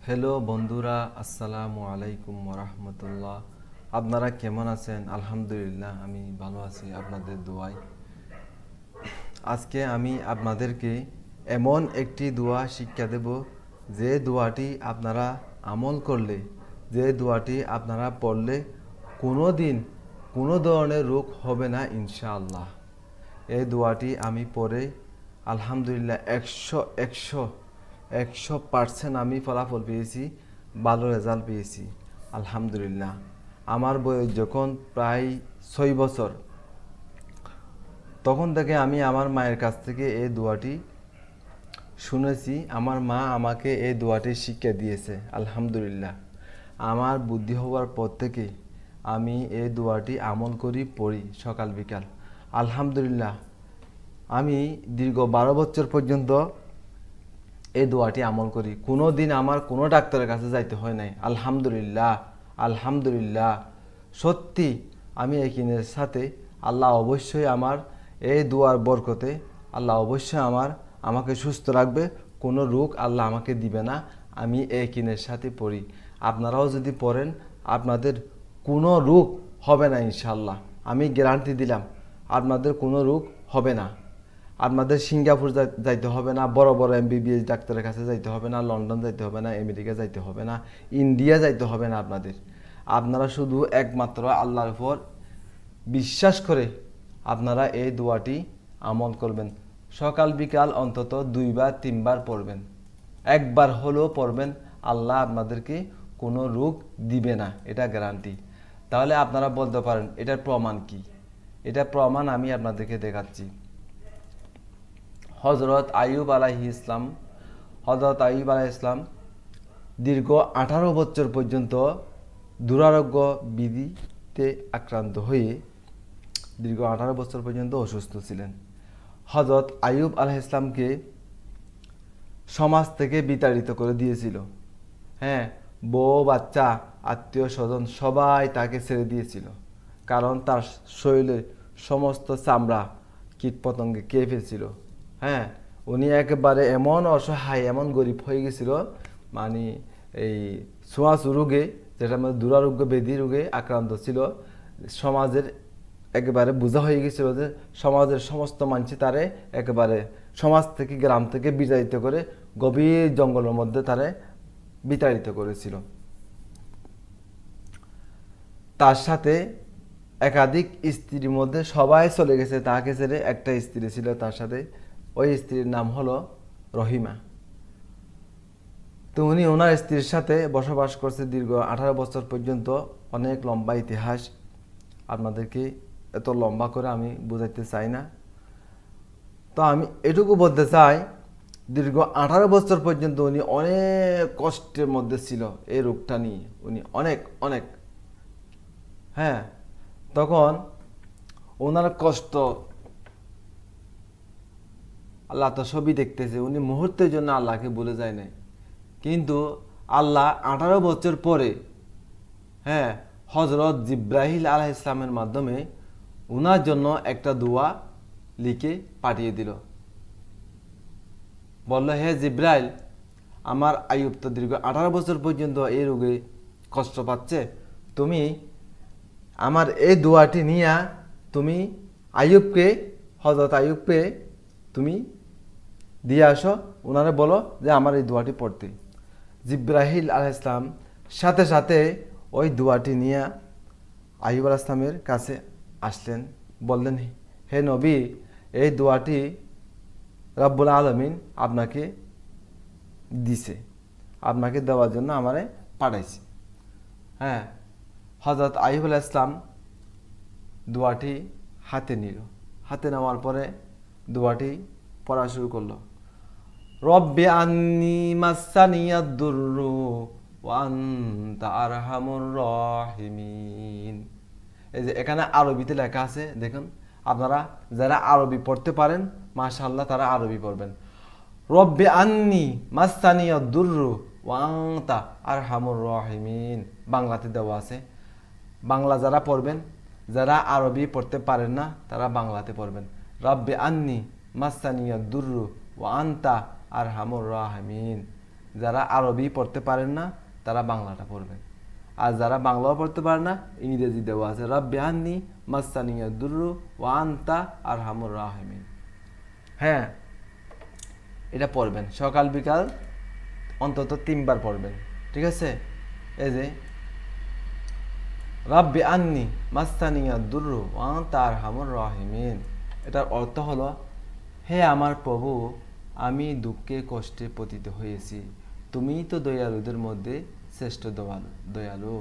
Hello বন্ধুরা, আসসালামু আলাইকুম ওরহমতুল্লাহ। আপনারা কেমন আছেন? আলহামদুলিল্লাহ, আমি ভালো আছি আপনাদের দোয়ায়। আজকে আমি আপনাদেরকে এমন একটি দোয়া শিক্ষা দেব, যে দোয়াটি আপনারা আমল করলে, যে দোয়াটি আপনারা পড়লে কোনো দিন কোনো ধরনের রোগ হবে না ইনশাআল্লাহ। এই দোয়াটি আমি পড়ে আলহামদুলিল্লাহ 100% আমি ফলাফল পেয়েছি, ভালো রেজাল্ট পেয়েছি আলহামদুলিল্লাহ। আমার বয়স যখন প্রায় 6 বছর, তখন থেকে আমি আমার মায়ের কাছ থেকে এই দোয়াটি শুনেছি। আমার মা আমাকে এই দোয়াটি শিক্ষা দিয়েছে আলহামদুলিল্লাহ। আমার বুদ্ধি হওয়ার পর থেকে আমি এই দোয়াটি আমল করি, পড়ি সকাল বিকাল আলহামদুলিল্লাহ। আমি দীর্ঘ 12 বছর পর্যন্ত এই দোয়াটি আমল করি। কোনো দিন আমার কোনো ডাক্তারের কাছে যাইতে হয় নাই আলহামদুলিল্লাহ। আলহামদুলিল্লাহ, সত্যি আমি একিনের সাথে আল্লাহ অবশ্যই আমার এই দোয়ার বরকতে আল্লাহ অবশ্যই আমাকে সুস্থ রাখবে, কোনো রোগ আল্লাহ আমাকে দিবে না। আমি একিনের সাথে পড়ি, আপনারাও যদি পড়েন আপনাদের কোনো রোগ হবে না ইনশাল্লাহ। আমি গ্যারান্টি দিলাম আপনাদের কোনো রোগ হবে না। আপনাদের সিঙ্গাপুর যাইতে হবে না, বড় বড় MBBS ডাক্তারের কাছে যাইতে হবে না, লন্ডন যাইতে হবে না, আমেরিকা যাইতে হবে না, ইন্ডিয়া যাইতে হবে না। আপনারা শুধু একমাত্র আল্লাহর উপর বিশ্বাস করে আপনারা এই দোয়াটি আমল করবেন। সকাল বিকাল অন্তত 2 বার 3 বার পড়বেন, একবার হলেও পড়বেন। আল্লাহ আপনাদেরকে কোনো রোগ দিবে না, এটা গ্যারান্টি। তাহলে আপনারা বলতে পারেন এটার প্রমাণ কি? এটার প্রমাণ আমি আপনাদেরকে দেখাচ্ছি। হজরত আইয়ুব আলাইহিস ইসলাম দীর্ঘ 18 বছর পর্যন্ত দুরারোগ্য ব্যাধিতে আক্রান্ত হয়ে দীর্ঘ 18 বছর পর্যন্ত অসুস্থ ছিলেন। হজরত আইয়ুব আলাইহিস ইসলামকে সমাজ থেকে বিতাড়িত করে দিয়েছিল। বউ বাচ্চা আত্মীয় স্বজন সবাই তাকে ছেড়ে দিয়েছিল, কারণ তার শরীরের সমস্ত চামড়া কীটপতঙ্গে খেয়ে ফেলছিল। উনি একেবারে এমন অসহায়, এমন গরিব হয়ে গেছিল, মানে এই ছোঁয়াচু রোগে, যেটা মানে দুরারোগ্য ব্যাধি রোগে আক্রান্ত ছিল। সমাজের একেবারে বোঝা হয়ে গেছিল যে সমাজের সমস্ত মানুষ তারে একেবারে সমাজ থেকে, গ্রাম থেকে বিতাড়িত করে গভীর জঙ্গলের মধ্যে তারে বিতাড়িত করেছিল। তার সাথে একাধিক স্ত্রীর মধ্যে সবাই চলে গেছে, তাকে ছেড়ে একটা স্ত্রী ছিল তার সাথে, ওই স্ত্রীর নাম হলো রহিমা। তো উনি ওনার স্ত্রীর সাথে বসবাস করছে দীর্ঘ 18 বছর পর্যন্ত। অনেক লম্বা ইতিহাস, আপনাদেরকে এত লম্বা করে আমি বোঝাইতে চাই না। তো আমি এটুকু বলতে চাই, দীর্ঘ 18 বছর পর্যন্ত উনি অনেক কষ্টের মধ্যে ছিল এই রোগটা নিয়ে। উনি অনেক অনেক তখন ওনার কষ্ট আল্লাহ তো সবই দেখতেছে। উনি মুহূর্তের জন্য আল্লাহকে ভুলে যায় নাই, কিন্তু আল্লাহ 18 বছর পরে হজরত জিব্রাইল আলাইহিস সালামের মাধ্যমে উনার জন্য একটা দোয়া লিখে পাঠিয়ে দিল। বলল, হে জিব্রাইল, আমার আইয়ুব তো দীর্ঘ 18 বছর পর্যন্ত এই রোগে কষ্ট পাচ্ছে, তুমি আমার এই দোয়াটি নিয়ে তুমি হজরত আইয়ুবকে তুমি দিয়ে আসো, ওনারে বলো যে আমার এই দোয়াটি পড়তে। জিব্রাইল আলাইহিস সালাম সাথে সাথে ওই দোয়াটি নিয়ে আইয়ুব আলাইহিস সালামের কাছে আসলেন। বললেন, হে নবী, এই দোয়াটি রব্বুল আলামিন আপনাকে দিছে, আপনাকে দেওয়ার জন্য আমারে পাঠাইছে। হযরত আইয়ুব আলাইহিস সালাম দোয়াটি হাতে নিল। হাতে নেওয়ার পরে দোয়াটি পড়া শুরু করলো। রব্বি আন্নী মাসানিয়াদ দুররু ওয়া আনতা আরহামুর রাহিমিন। এই যে এখানে আরবিতে লেখা আছে, দেখুন। আপনারা যারা আরবি পড়তে পারেন মাশাআল্লাহ তারা আরবি পড়বেন। রব্বি আন্নী মাসানিয়াদ দুররু ওয়া আনতা আরহামুর রাহিমিন। বাংলাতে দেওয়া আছে, বাংলা যারা পড়বেন, যারা আরবি পড়তে পারেন না তারা বাংলাতে পড়বেন। রব্বি আন্নী মাসানিয়াদ দুররু ওয়া আনতা আরহামুর রাহিমিন। যারা আরবি পড়তে পারেন না তারা বাংলাটা পড়বেন, আর যারা বাংলাও পড়তে পারে না ইংরেজি দেওয়া আছে, রব্বি আন্নি মাসানিয়া দুরু ওয়া আনতা আরহামুর রাহিমিন। হ্যাঁ, এটা পড়বেন সকাল বিকাল অন্তত 3 বার পড়বেন, ঠিক আছে? এই যে রব্বি আন্নি মাসানিয়া দুরু ওয়া আনতা আরহামুর রাহিমিন, এটার অর্থ হলো, হে আমার প্রভু, আমি দুঃখে কষ্টে পতিত হয়েছি, তুমিই তো দয়ালুদের মধ্যে শ্রেষ্ঠ দয়ালু।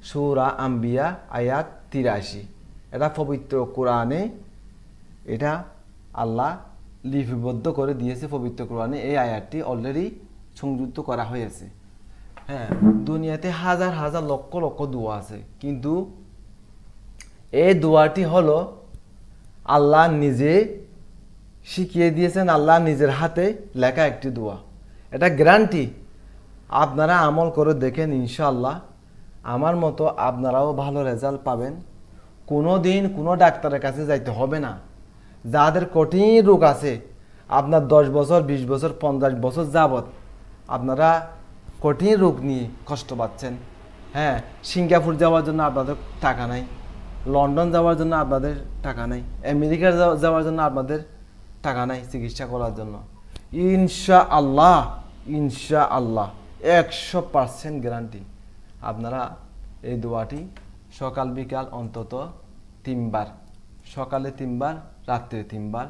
সূরা আম্বিয়া আয়াত 83। এটা পবিত্র কোরআনে, এটা আল্লাহ লিপিবদ্ধ করে দিয়েছে পবিত্র কোরআনে, এই আয়াতটি অলরেডি সংযুক্ত করা হয়েছে। হ্যাঁ, দুনিয়াতে হাজার হাজার লক্ষ লক্ষ দোয়া আছে, কিন্তু এই দোয়াটি হলো আল্লাহ নিজে শিখিয়ে দিয়েছেন, আল্লাহ নিজের হাতে লেখা একটি দোয়া। এটা গ্যারান্টি, আপনারা আমল করে দেখেন, ইনশাআল্লাহ আমার মতো আপনারাও ভালো রেজাল্ট পাবেন। কোনো দিন কোনো ডাক্তারের কাছে যাইতে হবে না। যাদের কঠিন রোগ আছে, আপনার 10 বছর 20 বছর 50 বছর যাবত আপনারা কঠিন রোগ নিয়ে কষ্ট পাচ্ছেন, হ্যাঁ, সিঙ্গাপুর যাওয়ার জন্য আপনাদের টাকা নাই, লন্ডন যাওয়ার জন্য আপনাদের টাকা নাই, আমেরিকা যাওয়ার জন্য আপনাদের টাকা নাই চিকিৎসা করার জন্য, ইনশাআল্লাহ 100% গ্যারান্টি আপনারা এই দোয়াটি সকাল বিকাল অন্তত 3 বার, সকালে 3 বার, রাত্রে 3 বার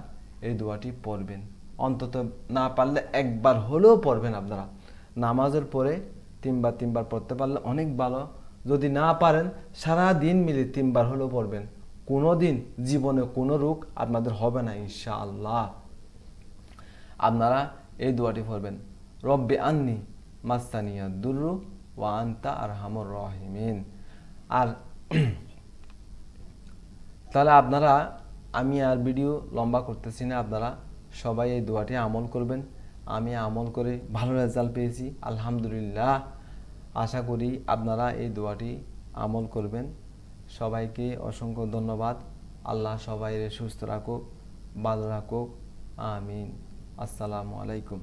এই দোয়াটি পড়বেন। অন্তত না পারলে 1 বার হলেও পড়বেন। আপনারা নামাজের পরে 3 বার পড়তে পারলে অনেক ভালো। যদি না পারেন সারা দিন মিলে 3 বার হলেও পড়বেন। কোনো দিন জীবনে কোনো রোগ আপনাদের হবে না ইনশাআল্লাহ। আপনারা এই দোয়াটি পড়বেন, রব্বি আন্নি মাসানিয়া দুরু ওয়া আনতা আরহামুর রাহিমিন। আর তাহলে আপনারা, আমি আর ভিডিও লম্বা করতেছি না, আপনারা সবাই এই দোয়াটি আমল করবেন। আমি আমল করে ভালো রেজাল্ট পেয়েছি আলহামদুলিল্লাহ। আশা করি আপনারা এই দোয়াটি আমল করবেন। সবাইকে অসংখ্য ধন্যবাদ। আল্লাহ সবাইকে সুস্থ রাখুক, ভালো রাখুক, আমিন। আসসালামু আলাইকুম।